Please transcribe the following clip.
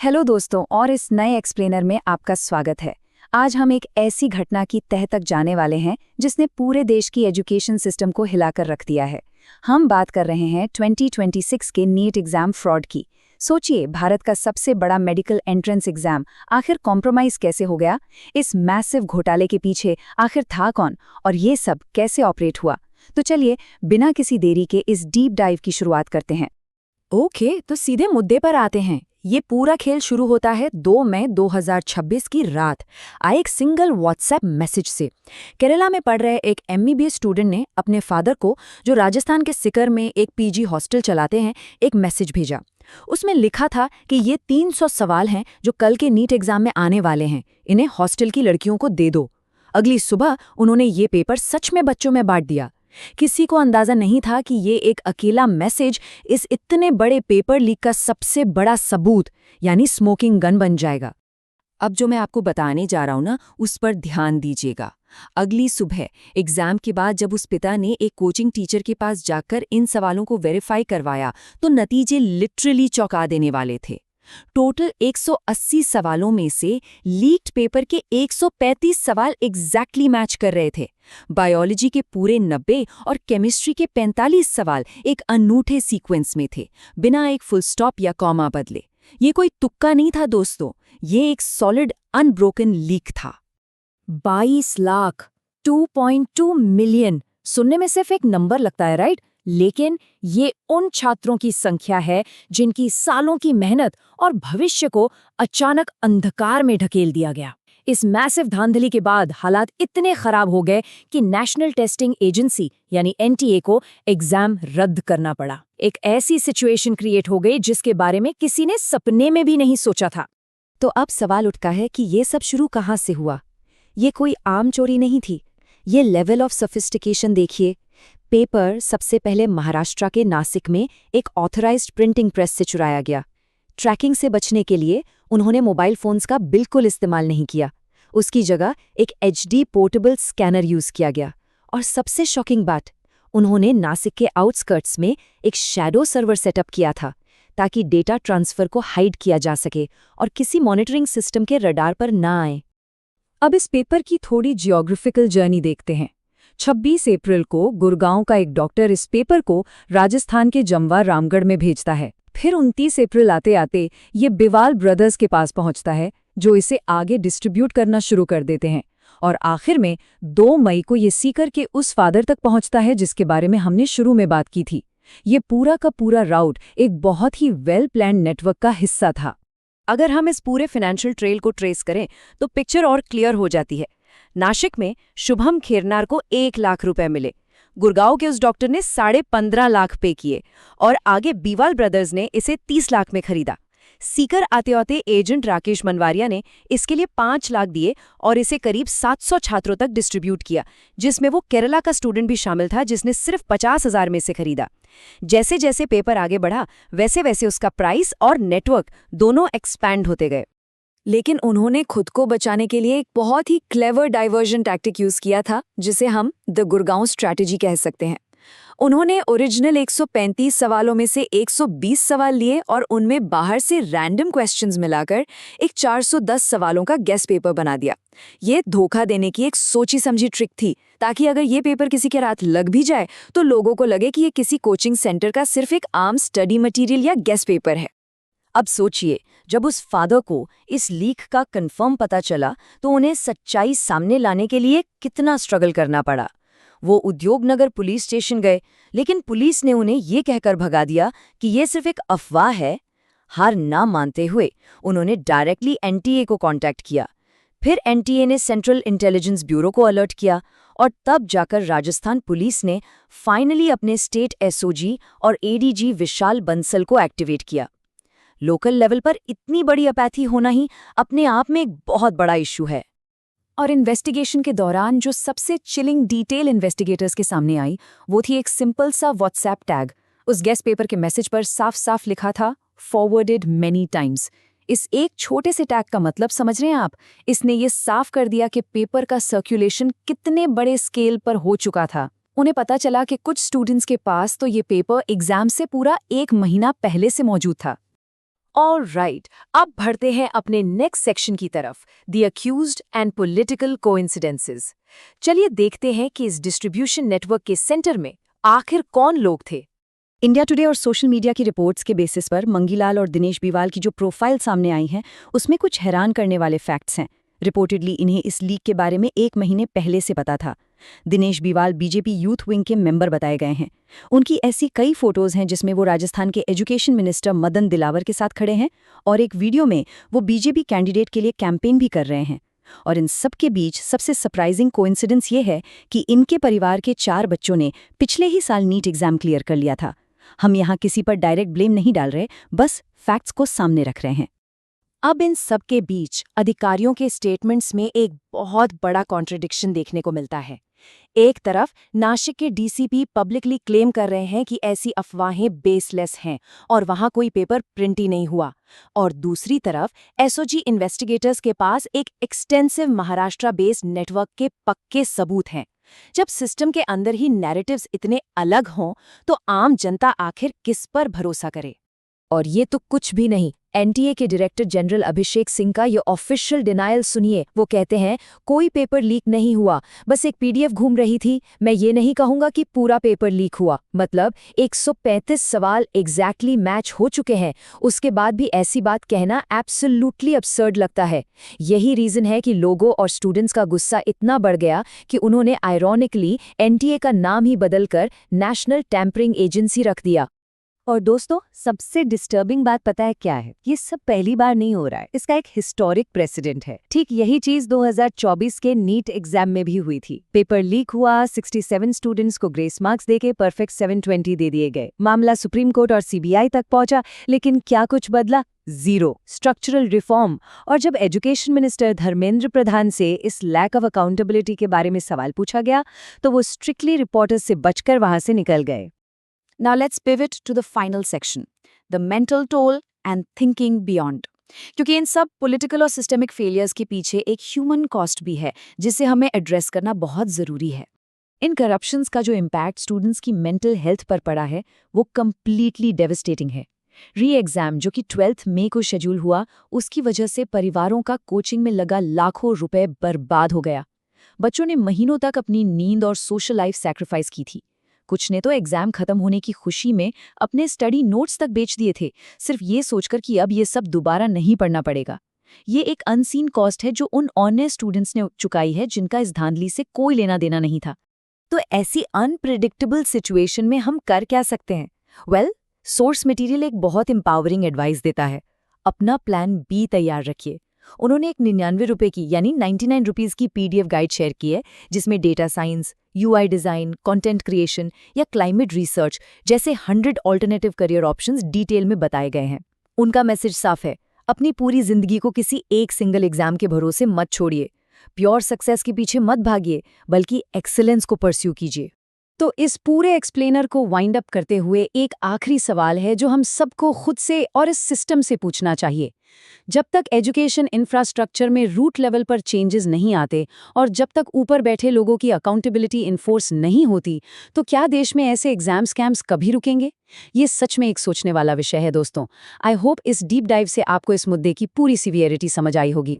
Hello दोस्तों, और इस नए एक्सप्लेनर में आपका स्वागत है। आज हम एक ऐसी घटना की तह तक जाने वाले हैं जिसने पूरे देश की एजुकेशन सिस्टम को हिलाकर रख दिया है। हम बात कर रहे हैं 2026 के नीट एग्जाम फ्रॉड की। सोचिए, भारत का सबसे बड़ा मेडिकल एंट्रेंस एग्जाम आखिर कॉम्प्रोमाइज कैसे हो गया? इस मैसिव घोटाले के पीछे आखिर था कौन, और ये सब कैसे ऑपरेट हुआ? तो चलिए, बिना किसी देरी के इस डीप डाइव की शुरुआत करते हैं। ओके, तो सीधे मुद्दे पर आते हैं। ये पूरा खेल शुरू होता है 2 मई 2026 की रात आए एक सिंगल व्हाट्सएप मैसेज से। केरला में पढ़ रहे एक एमबीबीएस स्टूडेंट ने अपने फादर को, जो राजस्थान के सिकर में एक पीजी हॉस्टल चलाते हैं, एक मैसेज भेजा। उसमें लिखा था कि ये 300 सवाल हैं जो कल के नीट एग्जाम में आने वाले हैं, इन्हें हॉस्टल की लड़कियों को दे दो। अगली सुबह उन्होंने ये पेपर सच में बच्चों में बांट दिया। किसी को अंदाजा नहीं था कि ये एक अकेला मैसेज इस इतने बड़े पेपर लीक का सबसे बड़ा सबूत यानी स्मोकिंग गन बन जाएगा। अब जो मैं आपको बताने जा रहा हूं ना, उस पर ध्यान दीजिएगा। अगली सुबह एग्जाम के बाद जब उस पिता ने एक कोचिंग टीचर के पास जाकर इन सवालों को वेरीफाई करवाया तो नतीजे लिटरली चौंका देने वाले थे। टोटल 180 सवालों में से लीक्ड पेपर के 135 सवाल एग्जैक्टली मैच कर रहे थे। बायोलॉजी के पूरे 90 और केमिस्ट्री के 45 सवाल एक अनूठे सीक्वेंस में थे, बिना एक फुल स्टॉप या कॉमा बदले। ये कोई तुक्का नहीं था दोस्तों, ये एक सॉलिड अनब्रोकन लीक था। 22 लाख, 2.2 मिलियन सुनने में सिर्फ एक नंबर लगता है, राइट? लेकिन ये उन छात्रों की संख्या है जिनकी सालों की मेहनत और भविष्य को अचानक अंधकार में ढकेल दिया गया। इस मैसिव धांधली के बाद हालात इतने खराब हो गए कि नेशनल टेस्टिंग एजेंसी यानी एनटीए को एग्जाम रद्द करना पड़ा। एक ऐसी सिचुएशन क्रिएट हो गई जिसके बारे में किसी ने सपने में भी नहीं सोचा था। तो अब सवाल उठता है कि ये सब शुरू कहाँ से हुआ? ये कोई आम चोरी नहीं थी। ये लेवल ऑफ सोफिस्टिकेशन देखिए। पेपर सबसे पहले महाराष्ट्र के नासिक में एक ऑथराइज्ड प्रिंटिंग प्रेस से चुराया गया। ट्रैकिंग से बचने के लिए उन्होंने मोबाइल फोन्स का बिल्कुल इस्तेमाल नहीं किया। उसकी जगह एक एचडी पोर्टेबल स्कैनर यूज किया गया। और सबसे शॉकिंग बात, उन्होंने नासिक के आउटस्कर्ट्स में एक शैडो सर्वर सेटअप किया था ताकि डेटा ट्रांसफर को हाइड किया जा सके और किसी मॉनिटरिंग सिस्टम के रडार पर ना आए। अब इस पेपर की थोड़ी जियोग्राफिकल जर्नी देखते हैं। 26 अप्रैल को गुड़गांव का एक डॉक्टर इस पेपर को राजस्थान के जमवा रामगढ़ में भेजता है। फिर 29 अप्रैल आते आते ये बिवाल ब्रदर्स के पास पहुंचता है, जो इसे आगे डिस्ट्रीब्यूट करना शुरू कर देते हैं। और आखिर में 2 मई को ये सीकर के उस फादर तक पहुंचता है जिसके बारे में हमने शुरू में बात की थी। ये पूरा का पूरा राउट एक बहुत ही वेल प्लान्ड नेटवर्क का हिस्सा था। अगर हम इस पूरे फाइनेंशियल ट्रेल को ट्रेस करें तो पिक्चर और क्लियर हो जाती है। नासिक में शुभम खेरनार को 1 लाख रुपए मिले, गुड़गांव के उस डॉक्टर ने 15.5 लाख पे किए और आगे बीवाल ब्रदर्स ने इसे 30 लाख में खरीदा। सीकर आते आते एजेंट राकेश मनवारिया ने इसके लिए 5 लाख दिए और इसे करीब 700 छात्रों तक डिस्ट्रीब्यूट किया, जिसमें वो केरला का स्टूडेंट भी शामिल था जिसने सिर्फ 50,000 में से खरीदा। जैसे जैसे पेपर आगे बढ़ा वैसे वैसे उसका प्राइस और नेटवर्क दोनों एक्सपैंड होते गए। लेकिन उन्होंने खुद को बचाने के लिए एक बहुत ही क्लेवर डाइवर्जन टैक्टिक यूज किया था, जिसे हम द गुड़गांव स्ट्रैटेजी कह सकते हैं। उन्होंने ओरिजिनल 135 सवालों में से 120 सवाल लिए और उनमें बाहर से रैंडम क्वेश्चंस मिलाकर एक 410 सवालों का गेस पेपर बना दिया। ये धोखा देने की एक सोची समझी ट्रिक थी, ताकि अगर ये पेपर किसी के रात लग भी जाए तो लोगों को लगे कि ये किसी कोचिंग सेंटर का सिर्फ एक आम स्टडी मटेरियल या गेस पेपर है। अब सोचिए, जब उस फादर को इस लीक का कंफर्म पता चला तो उन्हें सच्चाई सामने लाने के लिए कितना स्ट्रगल करना पड़ा। वो उद्योगनगर पुलिस स्टेशन गए, लेकिन पुलिस ने उन्हें ये कहकर भगा दिया कि ये सिर्फ एक अफवाह है। हार ना मानते हुए उन्होंने डायरेक्टली एनटीए को कांटेक्ट किया। फिर एनटीए ने सेंट्रल इंटेलिजेंस ब्यूरो को अलर्ट किया और तब जाकर राजस्थान पुलिस ने फाइनली अपने स्टेट एसओजी और एडीजी विशाल बंसल को एक्टिवेट किया। लोकल लेवल पर इतनी बड़ी अपैथी होना ही अपने आप में एक बहुत बड़ा इशू है। और इन्वेस्टिगेशन के दौरान जो सबसे चिलिंग डिटेल इन्वेस्टिगेटर्स के सामने आई वो थी एक सिंपल सा व्हाट्सएप टैग। उस गेस्ट पेपर के मैसेज पर साफ साफ लिखा था, फॉरवर्डेड मेनी टाइम्स। इस एक छोटे से टैग का मतलब समझ रहे हैं आप? इसने ये साफ कर दिया कि पेपर का सर्कुलेशन कितने बड़े स्केल पर हो चुका था। उन्हें पता चला कि कुछ स्टूडेंट्स के पास तो ये पेपर एग्जाम से पूरा 1 महीना पहले से मौजूद था। ऑलराइट, अब बढ़ते हैं अपने नेक्स्ट सेक्शन की तरफ, the accused and political coincidences. चलिए देखते हैं कि इस डिस्ट्रीब्यूशन नेटवर्क के सेंटर में आखिर कौन लोग थे। इंडिया टुडे और सोशल मीडिया की रिपोर्ट्स के बेसिस पर मंगीलाल और दिनेश बीवाल की जो प्रोफाइल सामने आई हैं, उसमें कुछ हैरान करने वाले फैक्ट्स हैं। रिपोर्टेडली इन्हें इस लीक के बारे में 1 महीने पहले से पता था। दिनेश बीवाल बीजेपी यूथ विंग के मेंबर बताए गए हैं। उनकी ऐसी कई फोटोज हैं जिसमें वो राजस्थान के एजुकेशन मिनिस्टर मदन दिलावर के साथ खड़े हैं और एक वीडियो में वो बीजेपी कैंडिडेट के लिए कैंपेन भी कर रहे हैं। और इन सब के बीच सबसे सरप्राइजिंग कोइंसिडेंस ये है कि इनके परिवार के 4 बच्चों ने पिछले ही साल नीट एग्जाम क्लियर कर लिया था। हम यहाँ किसी पर डायरेक्ट ब्लेम नहीं डाल रहे, बस फैक्ट्स को सामने रख रहे हैं। अब इन सब के बीच अधिकारियों के स्टेटमेंट्स में एक बहुत बड़ा कॉन्ट्रडिक्शन देखने को मिलता है। एक तरफ नासिक के डीसीपी पब्लिकली क्लेम कर रहे हैं कि ऐसी अफवाहें बेसलेस हैं और वहां कोई पेपर प्रिंट ही नहीं हुआ, और दूसरी तरफ एसओजी इन्वेस्टिगेटर्स के पास एक एक्सटेंसिव महाराष्ट्र बेस्ड नेटवर्क के पक्के सबूत हैं। जब सिस्टम के अंदर ही नैरेटिव्स इतने अलग हों, तो आम जनता आखिर किस पर भरोसा करे? और ये तो कुछ भी नहीं, एनटीए के डायरेक्टर जनरल अभिषेक सिंह का ये ऑफिशियल डिनायल सुनिए। वो कहते हैं कोई पेपर लीक नहीं हुआ, बस एक पीडीएफ घूम रही थी। मैं ये नहीं कहूंगा कि पूरा पेपर लीक हुआ। मतलब 135 सवाल एग्जैक्टली मैच हो चुके हैं, उसके बाद भी ऐसी बात कहना एब्सोल्युटली absurd लगता है। यही रीजन है कि लोगों और स्टूडेंट्स का गुस्सा इतना बढ़ गया कि उन्होंने आयरॉनिकली एनटीए का नाम ही बदलकर नेशनल टैंपरिंग एजेंसी रख दिया। और दोस्तों, सबसे डिस्टर्बिंग बात पता है क्या है? ये सब पहली बार नहीं हो रहा है, इसका एक हिस्टोरिक प्रेसिडेंट है। ठीक यही चीज 2024 के नीट एग्जाम में भी हुई थी। पेपर लीक हुआ, 67 स्टूडेंट्स को ग्रेस मार्क्स देके परफेक्ट 720 दे दिए गए। मामला सुप्रीम कोर्ट और सीबीआई तक पहुंचा, लेकिन क्या कुछ बदला? जीरो। Structural reform. और जब एजुकेशन मिनिस्टर धर्मेंद्र प्रधान से इस लैक ऑफ अकाउंटेबिलिटी के बारे में सवाल पूछा गया, तो वो स्ट्रिक्टली रिपोर्टर्स से बचकर वहां से निकल गए। Now let's pivot to the final section, the mental toll and thinking beyond. क्योंकि इन सब पॉलिटिकल और सिस्टेमिक फेलियर्स के पीछे एक ह्यूमन कॉस्ट भी है, जिसे हमें एड्रेस करना बहुत ज़रूरी है। इन करप्शंस का जो इम्पैक्ट स्टूडेंट्स की मेंटल हेल्थ पर पड़ा है, वो कंप्लीटली डेविस्टेटिंग है। री एग्जाम जो कि 12 मई को शेड्यूल हुआ, उसकी वजह से परिवारों का कोचिंग में लगा लाखों रुपए बर्बाद हो गया। बच्चों ने महीनों तक अपनी नींद और सोशल लाइफ सैक्रिफाइस की थी। कुछ ने तो एग्जाम खत्म होने की खुशी में अपने स्टडी नोट्स तक बेच दिए थे, सिर्फ ये सोचकर कि अब ये सब दोबारा नहीं पढ़ना पड़ेगा। ये एक अनसीन कॉस्ट है जो उन ऑनेस्ट स्टूडेंट्स ने चुकाई है जिनका इस धांधली से कोई लेना देना नहीं था। तो ऐसी अनप्रिडिक्टेबल सिचुएशन में हम कर क्या सकते हैं? वेल, सोर्स मटेरियल एक बहुत एम्पावरिंग एडवाइस देता है। अपना प्लान बी तैयार रखिए। उन्होंने एक 99 रुपए की यानी 99 रुपीज़ की पीडीएफ गाइड शेयर की है, जिसमें data science, UI design, content creation या क्लाइमेट रिसर्च जैसे 100 ऑल्टरनेटिव करियर ऑप्शंस डिटेल में बताए गए हैं। उनका मैसेज साफ है, अपनी पूरी जिंदगी को किसी एक सिंगल एग्जाम के भरोसे मत छोड़िए। प्योर सक्सेस के पीछे मत भागिए, बल्कि एक्सीलेंस को परस्यू कीजिए। तो इस पूरे एक्सप्लेनर को वाइंड अप करते हुए एक आखिरी सवाल है जो हम सबको खुद से और इस सिस्टम से पूछना चाहिए। जब तक एजुकेशन इंफ्रास्ट्रक्चर में रूट लेवल पर चेंजेस नहीं आते और जब तक ऊपर बैठे लोगों की अकाउंटेबिलिटी इन्फोर्स नहीं होती, तो क्या देश में ऐसे एग्जाम स्कैम्स कभी रुकेंगे? ये सच में एक सोचने वाला विषय है दोस्तों। आई होप इस डीप डाइव से आपको इस मुद्दे की पूरी सीवियरिटी समझ आई होगी।